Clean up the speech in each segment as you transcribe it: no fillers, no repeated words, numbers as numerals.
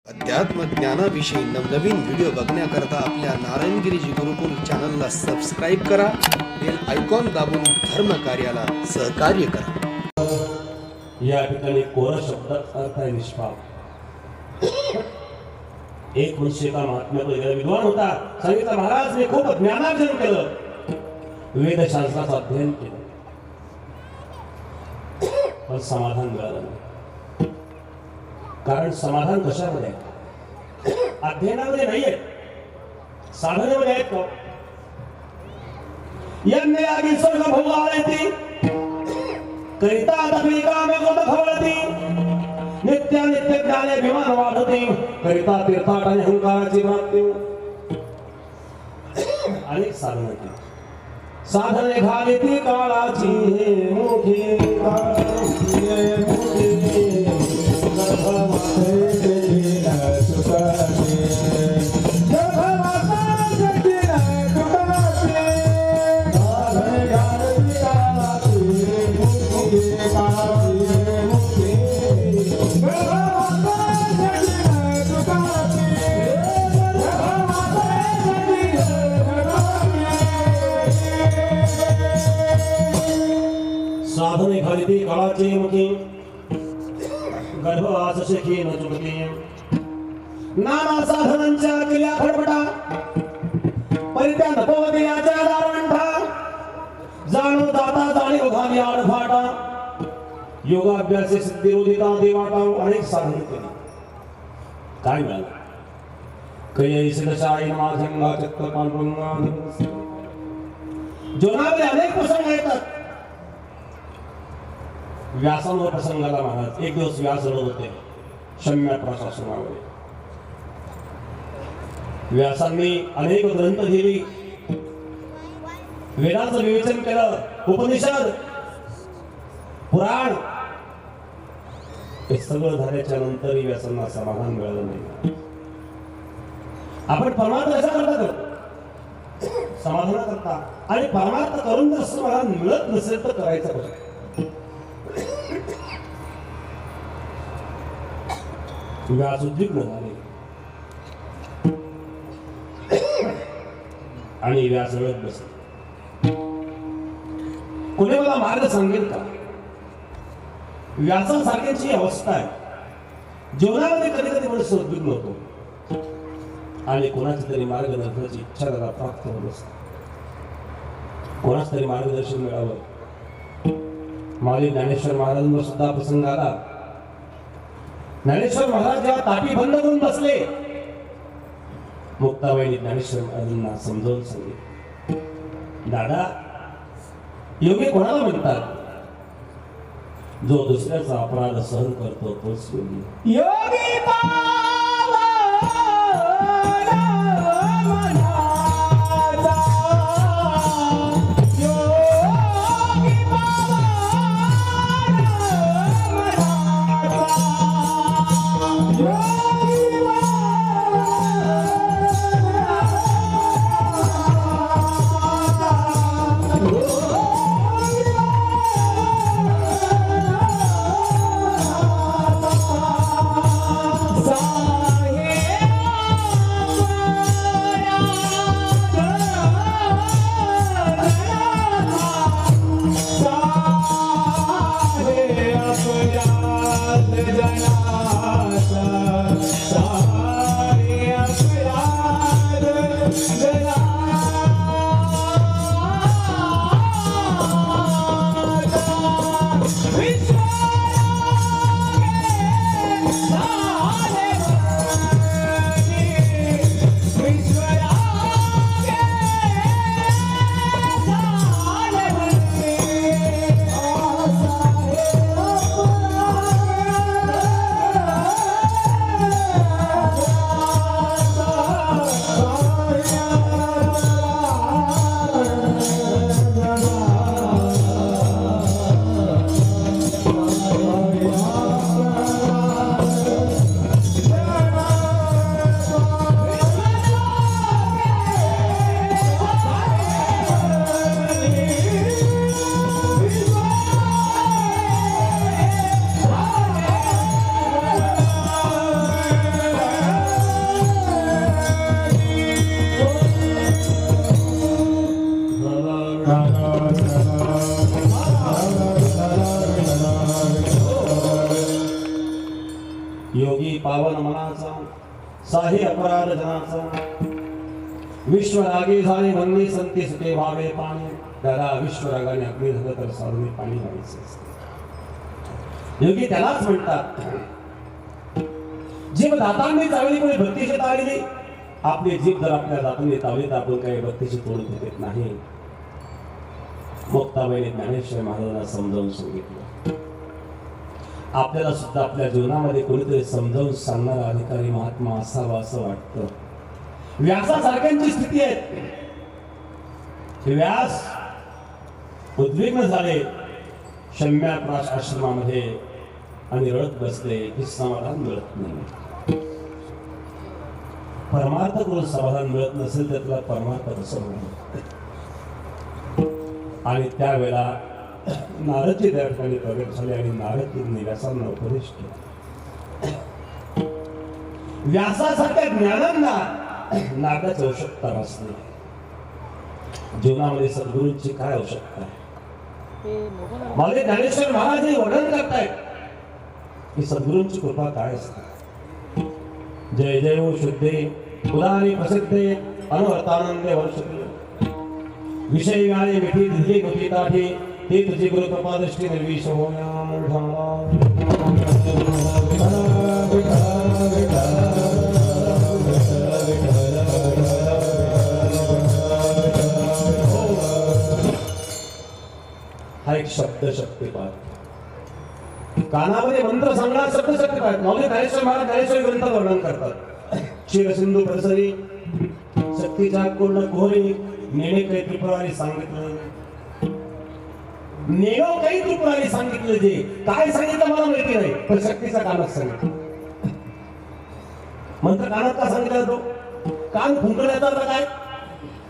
अध्यात्म ज्ञानाविषयी नवनवीन व्हिडिओ बघण्याकरता आपल्या नारायणगिरीजी गुरुकुल चॅनलला सबस्क्राईब करा, बेल आयकॉन दाबून धर्म कार्याला सहकार्य करा। या ठिकाणी कोरा शब्दात अर्थ आहे निष्पाप। एक मनुष्य का महात्म्य तो विद्वान होता, सांगितलं महाराज खूप ज्ञानार्जन केलं, वेदशास्त्राचं अध्ययन केलं, पण समाधान मिळालं नाही। कारण समाधान कशामध्ये आहे? अध्ययनामध्ये नाहीये, साधनेमध्ये आहेत का? यज्ञ यागी स्वर्ग भोगाळती करिता दखली कामे गोद खवळती, नित्य नित्य ज्ञाने अभिमान वाढती, करिता तीर्थाट आणि अहंकाराची प्राप्ती। अनेक साधने केली, साधने घालिती काळाची मोठी साधने घालिती काळाची मुखी, गर्भवास शिखी न चुकती, नाना साधनांच्या केल्या खडपटा, परित्या नपवती याच्या दारवंठा, जाणू दाता जाणीव घाली आडफाटा, योगाभ्यासे सिद्धी उदिता देवाटा। अनेक साधने केली, काय मिळालं? कैयी सिद्धशाही माझंगा चित्त पांडुरंगा। जीवनामध्ये अनेक प्रसंग येतात। व्यासांवर प्रसंगाला महाराज एक दिवस व्यास रडत होते शम्य प्रशासनामध्ये। व्यासांनी अनेक ग्रंथ लिहिली, वेदांचं विवेचन केलं, उपनिषद पुराण, हे सगळं झाल्याच्या नंतरही व्यासांना समाधान मिळालं नाही। आपण परमार्थ कसा करता? समाधान करता, आणि परमार्थ करून जर समाधान मिळत नसेल तर करायचं कसं? व्यास उद्विग्न झाले आणि व्यास रडत बसले। कोणी मला मार्ग सांगेल का? व्यासासारख्याची अवस्था आहे। जीवनामध्ये कधी कधी मनुष्य उद्विग्न होतो आणि कोणाची तरी मार्गदर्शनाची इच्छा त्याला प्राप्त होत असते, कोणाच तरी मार्गदर्शन मिळावं। माली ज्ञानेश्वर महाराजांवर सुद्धा प्रसंग आला। ज्ञानेश्वर महाराज जेव्हा ताटी बंद करून बसले, मुक्ताबाईंनी ज्ञानेश्वर महाराजांना समजावून सांगितले, दादा योगी कोणाला म्हणतात? जो दुसऱ्याचा अपराध सहन करतो तोच योगी। योगी मनाचा साही अपराध जनाचा विश्व रागे झाले म्हणणे संती सुखे व्हावे पाणी त्याला विश्व रागाने अग्नी झालं तर साधने पाणी व्हायचे असते योगी त्यालाच म्हणतात जीभ दातांनी चावली कोणी भक्तीची ताळली आपली जीभ जर आपल्या दातांनी तावली तर आपण काही भक्तीची तोड देत नाही मुक्ताबाईने ज्ञानेश्वर महाराजांना समजावून सांगितलं आपल्याला सुद्धा आपल्या जीवनामध्ये कोणीतरी समजावून सांगणारा अधिकारी महात्मा असावा असं वाटतं व्यासासारख्यांची स्थिती आहे व्यास उद्विग्न झाले शम्याप्राश आश्रमामध्ये आणि रडत बसले की समाधान मिळत नाही परमार्थ करून समाधान मिळत नसेल तर तुला परमार्थ कसं होणार आणि त्यावेळेला नारदजी त्या ठिकाणी प्रगट झाले आणि नारदजींनी व्यासांना उपदेश केला व्यासासारख्या ज्ञानांना नारदाची आवश्यकता नसते जीवनामध्ये सद्गुरूंची काय आवश्यकता आहे माझे ज्ञानेश्वर महाराज हे वर्णन करतायत की सद्गुरूंची कृपा काय असते जय जय हो शुद्धे पुराणी प्रसिद्धे अनवर्तानंदे वर्षते विषय गाणे मिठी दिली नव्हती ताठी ते तुझी गुरु कृपा दृष्टी निर्विष हा एक शब्द शक्तिपात कानामध्ये मंत्र सांगणार शब्द शक्तिपात मौली ज्ञानेश्वर महाराज ज्ञानेश्वर ग्रंथात वर्णन करतात क्षीरसिंधू प्रसरी शक्तीच्या पूर्ण कोहरी नेणे काही त्रिपुरारी सांगितलं नेणो काही त्रिपुरारी सांगितलं जे काय सांगितलं मला माहिती नाही पण शक्तीचा कानात सांगितलं मंत्र कानात का सांगितलं तो कान फुंकण्याचा काय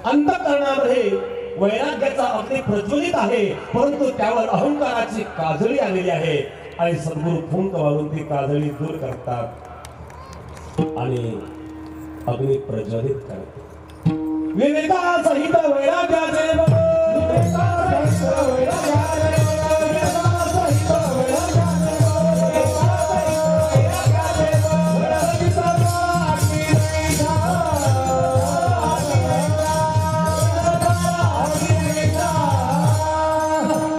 अंतःकरणामध्ये वैराग्याचा अग्नी प्रज्वलित आहे परंतु त्यावर अहंकाराची काजळी आलेली आहे आणि सद्गुरू फुंक वाढून ती काजळी दूर करतात आणि अग्नी प्रज्वलित करतात विवेका सहित वैराग्याचे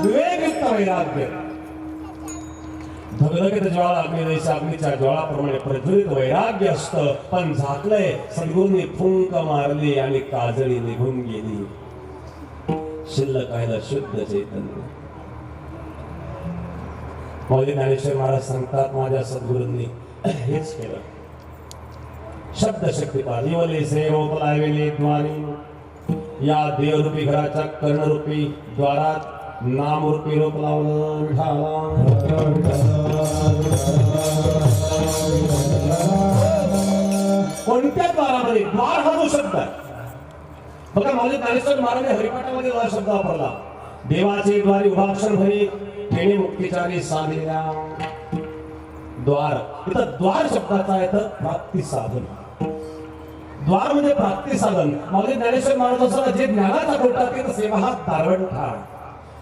विवेकयुक्त वैराग्य धगधगीत ज्वाळा अग्निदेशा अग्नीच्या ज्वाळाप्रमाणे प्रज्वलित वैराग्य असतं पण झाकलंय सद्गुरूंनी फुंक मारली आणि काजळी निघून गेली शिल्लक आहे शुद्ध चैतन्य मौली ज्ञानेश्वर महाराज सांगतात माझ्या सद्गुरूंनी हेच केलं शब्द शक्तिपात जीवले सेवोपलावेले द्वारी या देवरूपी घराच्या कर्णरूपी द्वारात नामरूपी रोप लावलं कोणत्या द्वारामध्ये द्वार हा जो शब्द आहे बघा मौली ज्ञानेश्वर महाराजांनी हरिपाठामध्ये द्वार शब्द वापरला देवाचे द्वारी उभाक्षण भरी फेणे मुक्तीचारी साधलेल्या द्वार इथं द्वार शब्दाचा आहे तर प्राप्ती साधन द्वार म्हणजे प्राप्ती साधन मौली ज्ञानेश्वर महाराज जे ज्ञानाचा कोटा ते सेवा हा दारवण ठार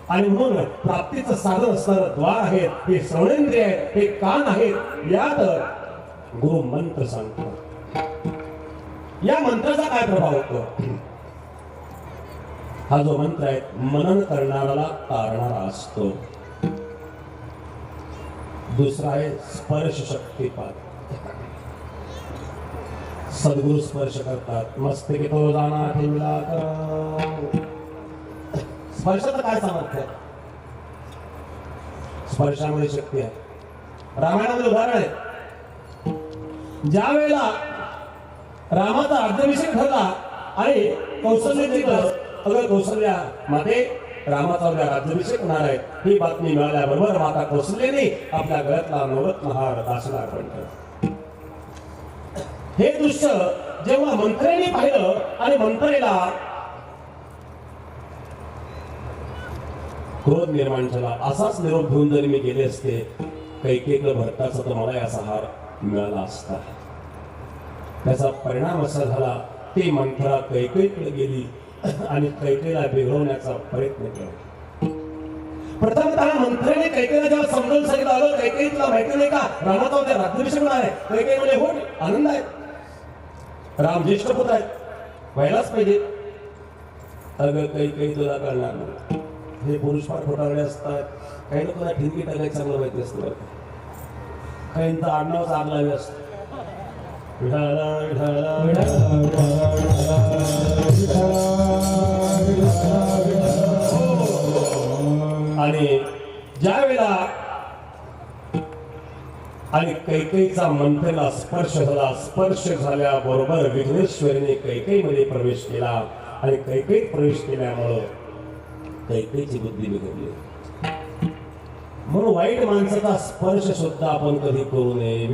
आणि म्हणून प्राप्तीचं साधन असणारं द्वार आहेत हे श्रवणेंद्रिय आहेत हे कान आहेत यात गुरु मंत्र सांगतो या मंत्राचा काय प्रभाव होतो हा जो मंत्र आहे मनन करणाऱ्याला तारणारा असतो दुसरा आहे स्पर्श शक्तिपात सद्गुरु स्पर्श करतात मस्तकी तो जाना ठेवला स्पर्शाचं काय सामर्थ्य स्पर्शामध्ये शक्ती आहे रामायणामध्ये उदाहरण आहे ज्या वेळेला रामाचा राज्याभिषेक ठरला आणि कौशल्याची अगर कौशल्या माते रामाचा उद्या राज्याभिषेक होणार आहे ही बातमी मिळाल्याबरोबर माता कौशल्याने आपल्या गळ्यातला नवरत्न हार दासीला अर्पण केला हे दृश्य जेव्हा मंत्र्यांनी पाहिलं आणि मंत्रेला क्रोध निर्माण झाला असाच निरोप घेऊन जरी मी गेले असते कैकेयीकडे भरताचा तर मला याचा हार मिळाला असता त्याचा परिणाम असा झाला ती मंत्रा कैकेयीकडे गेली आणि कैकेयीला बिघडवण्याचा प्रयत्न केला प्रथम म्हणताना मंत्र्याने कैकेयीला जेव्हा समजावून सांगितलं, आलं कैकेयी तुला माहिती नाही का रामाचा उद्या राज्याभिषेक होणार आहे. कैकेयी म्हणजे हो आनंद आहे, राम ज्येष्ठ पुत्र आहेत, व्हायलाच पाहिजे. अगं कैकेयी तुला कळणार नाही, हे पुरुष फार खोटारडे असतात. काही लोकांना ठिणगी टाकायचं चांगलं माहिती असतं बरं, काहींचा आडनाव चांगला असतं. आणि ज्या वेळेला आणि कैकेयीचा मंत्र्याला स्पर्श झाला, स्पर्श झाल्याबरोबर विघ्नेश्वरीने कैकेयीमध्ये प्रवेश केला आणि कैकेयीत प्रवेश केल्यामुळं कैकेयीची बुद्धी बिघडली. म्हणून वाईट माणसाचा स्पर्श सुद्धा आपण कधी करू नये.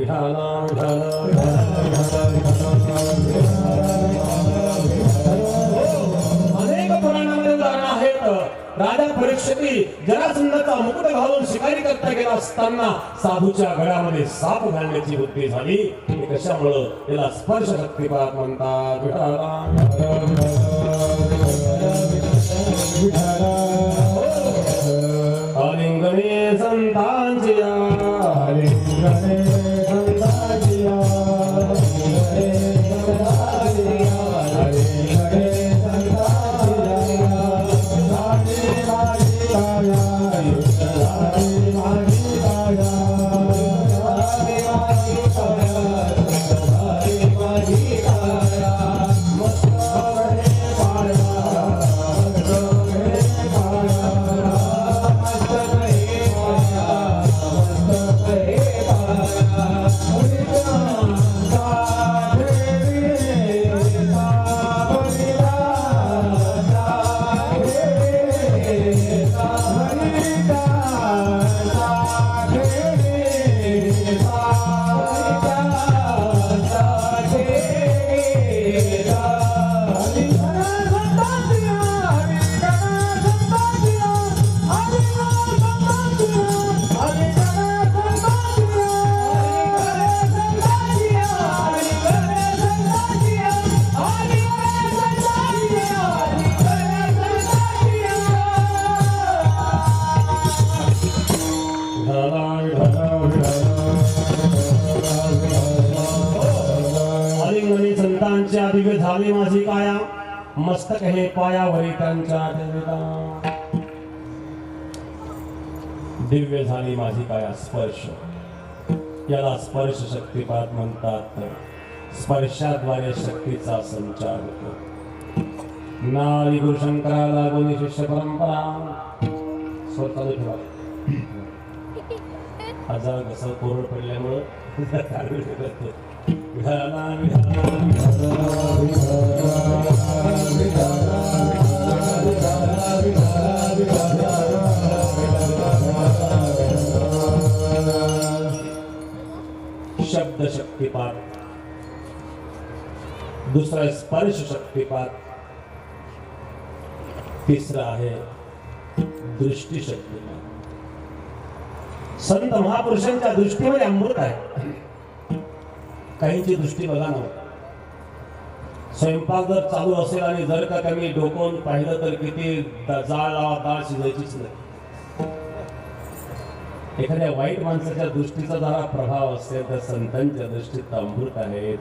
अनेक पुराणामध्ये उदाहरणं आहेत. राजा परीक्षिती जरासंधाचा मुकुट घालून शिकारी करता गेला असताना साधूच्या गळ्यामध्ये साप घालण्याची बुद्धी झाली. हे कशामुळं? त्याला स्पर्श शक्तिपात म्हणतात. आलिंगने संतांचिया, आलिंगने संतांचिया, आलिंगने संतांचिया, आलिंगने संतांचिया, राणी माझी काया, राणी माझी काया, राणी माझी काया, राणी माझी काया, मस्त रहे पाया, मस्त रहे पाया. संतांच्या दिव्य झाली माझी काया, मस्तक हे पायावरी त्यांच्या ठेविला. दिव्य झाली माझी काया, स्पर्श, याला स्पर्श शक्तिपात म्हणतात. स्पर्शाद्वारे शक्तीचा संचार होतो. नारी गुरुशंकराला लागून शिष्य परंपरा स्वतः ठेवा. हजार कसं कोरड पडल्यामुळं शब्द शक्तिपात, दुसरा स्पर्श शक्तिपात, तिसरा आहे दृष्टी शक्तिपात. संत महापुरुषांच्या दृष्टीमध्ये अमृत आहे. काहींची दृष्टी बघा ना, स्वयंपाक जर चालू असेल आणि जर का कमी डोकवून पाहिलं तर किती जाळ लावा, डाळ शिजायचीच नाही. एखाद्या वाईट माणसाच्या दृष्टीचा जरा प्रभाव असेल तर संतांच्या दृष्टीत अमृत आहे.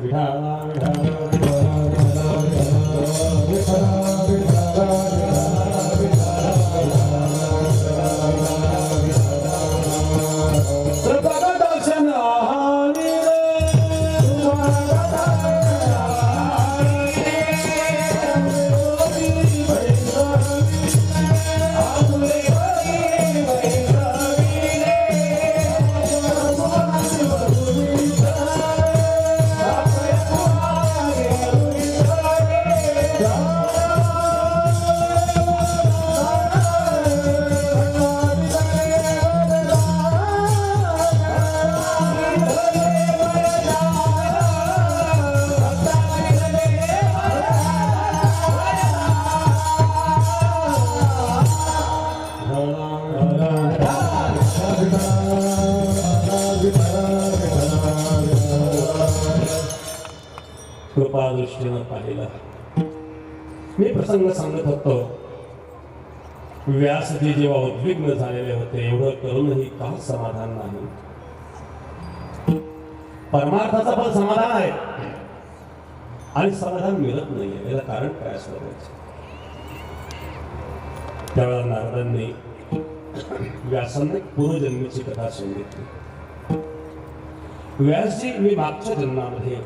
कृपा दृष्टीनं पाहिलं. मी प्रसंग सांगत होतो व्यासजी जेव्हा उद्विग्न झालेले होते, एवढं करूनही का समाधान नाही? परमार्थाचा पण समाधान आहे आणि समाधान मिळत नाहीये, याला कारण काय असलं पाहिजे? त्यावेळेला नारदांनी व्यासांना पूर्वजन्मीची कथा सांगितली. व्यासजी, मी मागच्या जन्मामध्ये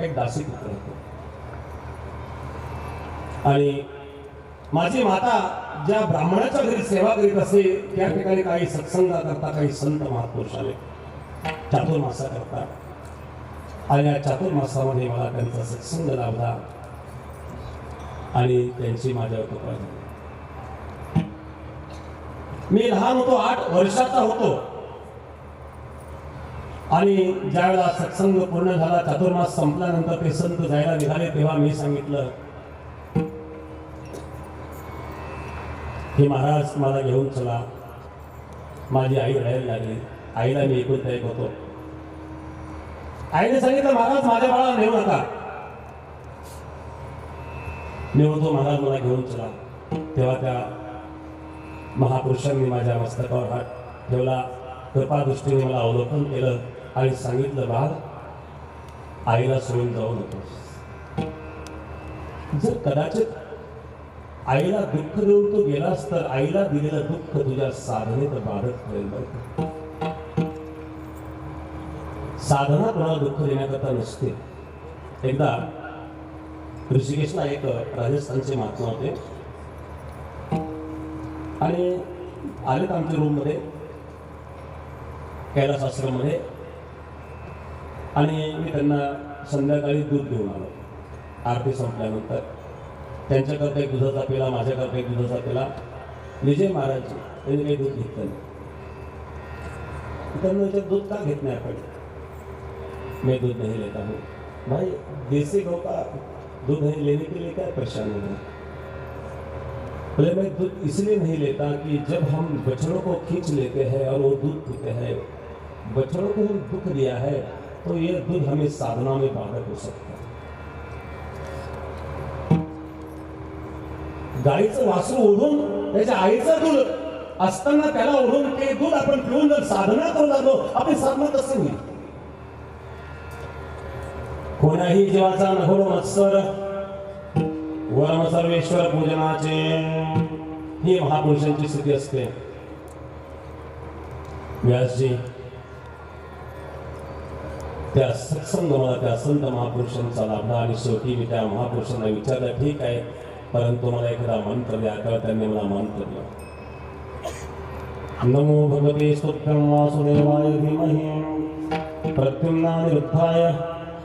एक दासी पुत्र होतो आणि माझी माता ज्या ब्राह्मणाच्या घरी सेवा करीत असे त्या ठिकाणी काही सत्संगाकरता काही संत महापुरुष आले चातुर्मासा करता, आणि या चातुर्मासामध्ये मला त्यांचा सत्संग लाभला आणि त्यांची माझ्यावर कृपा झाली. मी लहान होतो, 8 वर्षाचा होतो, आणि ज्यावेळेला सत्संग पूर्ण झाला, चातुर्मास संपल्यानंतर ते संत जायला निघाले, तेव्हा मी सांगितलं की महाराज मला घेऊन चला. माझी आई रडायला लागली. आईला मी एकुलता एक होतो. आईने सांगितलं महाराज माझ्या बाळाला नेऊ नका. मी होतो महाराज मला घेऊन चला. तेव्हा त्या महापुरुषांनी माझ्या मस्तकावर हात ठेवला, कृपादृष्टीने मला अवलोकन केलं आणि सांगितलं बाळ, आईला सोडून जाऊ नकोस. जर कदाचित आईला दुःख देऊन तू गेलास तर आईला दिलेलं दुःख तुझ्या साधनेत बाधक ठरेल. साधना कोणाला दुःख देण्याकरता नसते. एकदा ऋषिकेशला एक राजस्थानचे महात्मा होते आणि आलेत आमच्या रूम मध्ये, कैलास आश्रममध्ये, आणि मी त्यांना संध्याकाळी दूध घेऊन आलो. आरती संपल्यानंतर त्यांच्याकरता एक दुधाचा पेला, माझ्याकरता एक दुधाचा पेला. विजय महाराज त्यांनी काही दूध घेतलं नाही. त्यांना विचार दूध का घेत नहीं? आपण मैं दूध नहीं लेता हूँ. भाई देसी गौ का दूध नहीं लेने के लिए क्या परेशानी है? बोले मैं दूध इसलिए नहीं लेता कि जब हम बछड़ों को खींच लेते हैं और वो दूध पीते हैं, बछड़ों को हम दुख दिया है तो ये दूध हमें साधना में बाधक हो सकता है. गाईचं वासरू ओढून त्याच्या आईचं दूध असताना त्याला ओढून ते दूध आपण पिऊन जर साधना करू लागलो, आपली साधना कसं होईल? कोणाही जीवाचा नहोड मत्सर वरम सर्वेश्वर पूजनाचे, ही महापुरुषांची स्थिती असते. व्यासजी त्या सत्संग मला त्या संत महापुरुषांचा लाभला आणि शेवटी मी त्या महापुरुषांना विचारलं, ठीक आहे परंतु मला एखादा मंत्र द्या. तर त्यांनी मला मंत्र दिला. नमो भगवते स्तुत्यं वासुदेवाय धीमहि प्रद्युम्नानिरुद्धाय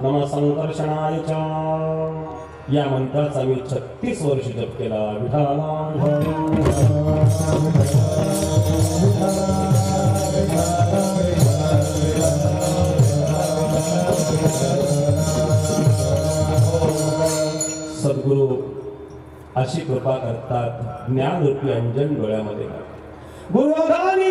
नमः संकर्षणाय च. या मंत्राचा मी 36 वर्ष जप केला. सद्गुरु अशी कृपा करतात, ज्ञान रूपी अंजन डोळ्यामध्ये गुरुगानी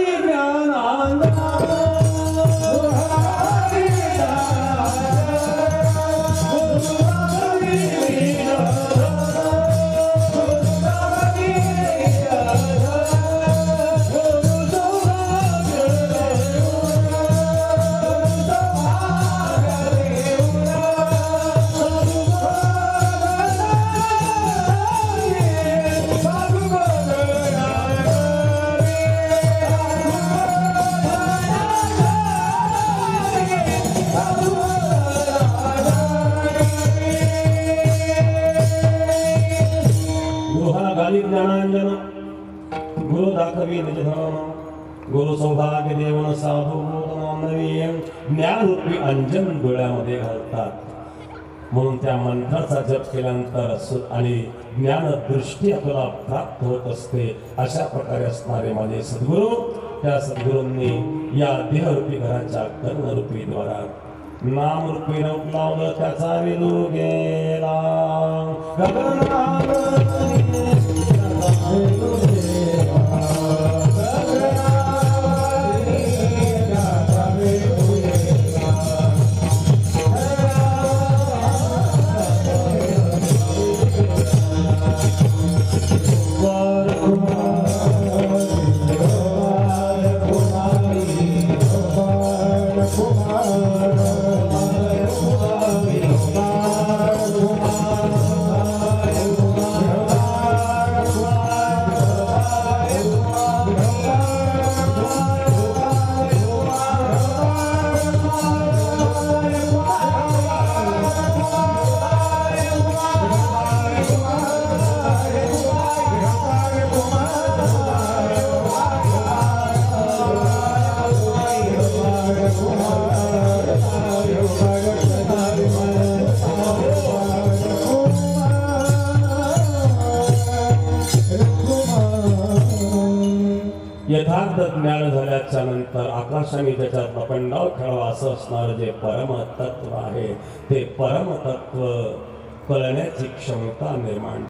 ज्ञानांजन गुरु दाखवी निजधन गुरु सौभाग्य देवन साधू नवीन ज्ञान रूपी अंजन डोळ्यामध्ये घालतात. म्हणून त्या मंत्राचा जप केल्यानंतर आणि ज्ञान दृष्टी आपल्याला प्राप्त होत असते. अशा प्रकारे असणारे माझे सद्गुरु, त्या सद्गुरूंनी या देहरूपी घराच्या कर्णरूपी द्वारा नामरूपी रूप लावलं, त्याचा विलू गेला. Kumar यथार्थ ज्ञान झाल्याच्या नंतर आकाशाने त्याच्यात लपंडाव खेळावा असं असणारं जे परमतत्व आहे ते परमतत्व कळण्याची क्षमता निर्माण